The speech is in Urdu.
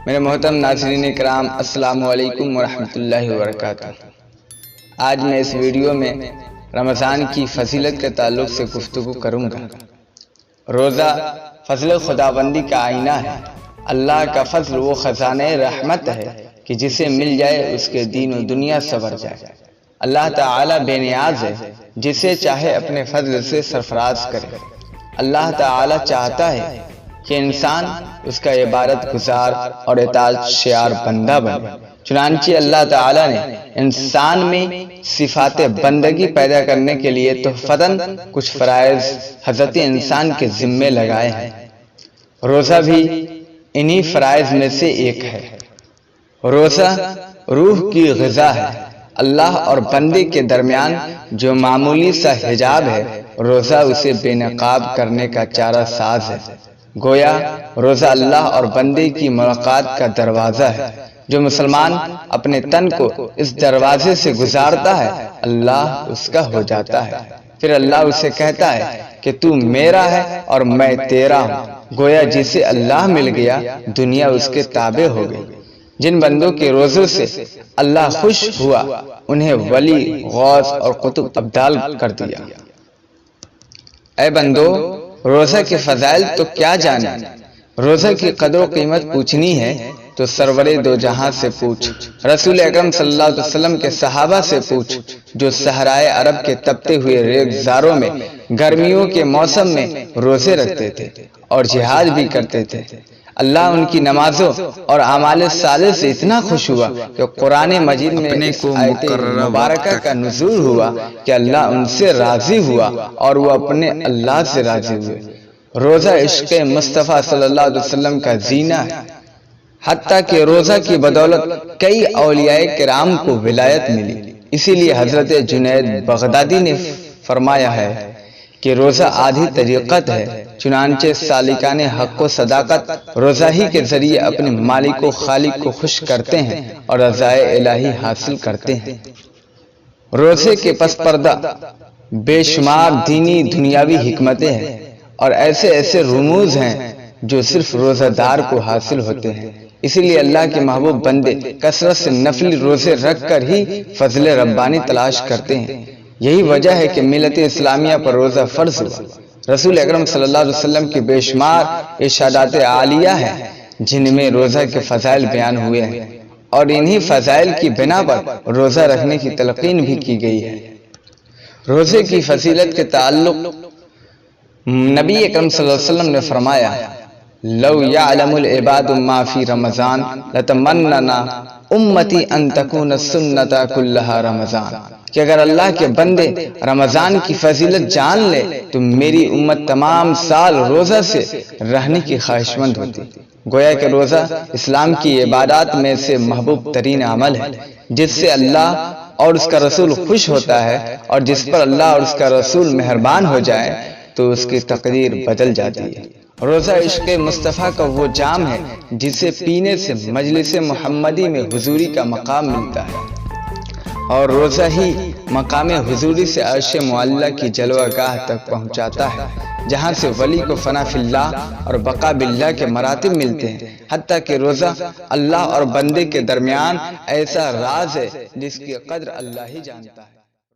میرے محترم ناظرین کرام، السلام علیکم ورحمۃ اللہ وبرکاتہ۔ آج میں اس ویڈیو میں رمضان کی فضیلت کے تعلق سے گفتگو کروں گا۔ روزہ فضل خداوندی کا آئینہ ہے۔ اللہ کا فضل وہ خزانہ رحمت ہے کہ جسے مل جائے اس کے دین و دنیا سنور جائے۔ اللہ تعالی بے نیاز ہے، جسے چاہے اپنے فضل سے سرفراز کرے۔ اللہ تعالی چاہتا ہے کہ انسان اس کا عبادت گزار اور اطاعت شیار بندہ بنے۔ چنانچہ اللہ تعالیٰ نے انسان میں صفات بندگی پیدا کرنے کے لیے تحفتاً کچھ فرائض حضرت انسان کے ذمے لگائے ہیں۔ روزہ بھی انہی فرائض میں سے ایک ہے۔ روزہ روح کی غذا ہے۔ اللہ اور بندے کے درمیان جو معمولی سا حجاب ہے، روزہ اسے بے نقاب کرنے کا چارہ ساز ہے۔ گویا روزہ اللہ اور بندے کی ملاقات کا دروازہ ہے۔ جو مسلمان اپنے تن کو اس دروازے سے گزارتا ہے، اللہ اس کا ہو جاتا ہے۔ پھر اللہ اسے کہتا ہے کہ تو میرا ہے اور میں تیرا ہوں۔ گویا جسے اللہ مل گیا، دنیا اس کے تابع ہو گئی۔ جن بندوں کے روزوں سے اللہ خوش ہوا، انہیں ولی، غوث اور قطب ابدال کر دیا۔ اے بندو، روزہ کے فضائل تو کیا جانے؟ روزہ کی قدر و قیمت پوچھنی ہے تو سرور دو جہاں سے پوچھ، رسول اکرم صلی اللہ علیہ وسلم کے صحابہ سے پوچھ، جو صحرائے عرب کے تپتے ہوئے ریگزاروں میں گرمیوں کے موسم میں روزے رکھتے تھے اور جہاد بھی کرتے تھے۔ اللہ ان کی نمازوں اور اعمال صالح سے اتنا خوش ہوا کہ قرآن مجید میں اس آیت مبارکہ کا نزول ہوا کہ اللہ ان سے راضی ہوا اور وہ اپنے اللہ سے راضی ہوئے۔ روزہ عشق مصطفیٰ صلی اللہ علیہ وسلم کا زینہ ہے، حتیٰ کہ روزہ کی بدولت کئی اولیاء کرام کو ولایت ملی۔ اسی لیے حضرت جنید بغدادی نے فرمایا ہے کہ روزہ آدھی طریقت ہے، چنانچہ سالکان حق و صداقت روزہ ہی کے ذریعے اپنے مالک و خالق کو خوش کرتے ہیں اور رضائے الہی حاصل کرتے ہیں۔ روزے کے پس پردہ بے شمار دینی دنیاوی حکمتیں ہیں اور ایسے رموز ہیں جو صرف روزہ دار کو حاصل ہوتے ہیں۔ اسی لیے اللہ کے محبوب بندے کثرت سے نفلی روزے رکھ کر ہی فضل ربانی تلاش کرتے ہیں۔ یہی وجہ ہے کہ ملت اسلامیہ پر روزہ فرض ہوا۔ رسول اکرم صلی اللہ علیہ وسلم کی بے شمار ارشادات عالیہ ہیں جن میں روزہ کے فضائل بیان ہوئے ہیں، اور انہی فضائل کی بنا پر روزہ رکھنے کی تلقین بھی کی گئی ہے۔ روزے کی فضیلت کے تعلق نبی اکرم صلی اللہ علیہ وسلم نے فرمایا، لو یعلم العباد ما فی رمضان لتمننا امتی ان تکون السنت کلها رمضان، کہ اگر اللہ کے بندے رمضان کی فضیلت جان لے تو میری امت تمام سال روزہ سے رہنے کی خواہشمند ہوتی۔ گویا کہ روزہ اسلام کی عبادات میں سے محبوب ترین عمل ہے، جس سے اللہ اور اس کا رسول خوش ہوتا ہے، اور جس پر اللہ اور اس کا رسول مہربان ہو جائے تو اس کی تقدیر بدل جاتی ہے۔ روزہ عشق مصطفیٰ کا وہ جام ہے جسے پینے سے مجلس محمدی میں حضوری کا مقام ملتا ہے، اور روزہ ہی مقام حضوری سے عرش معلیٰ کی جلوہ گاہ تک پہنچاتا ہے، جہاں سے ولی کو فنا فی اللہ اور بقا باللہ کے مراتب ملتے ہیں۔ حتیٰ کہ روزہ اللہ اور بندے کے درمیان ایسا راز ہے جس کی قدر اللہ ہی جانتا ہے۔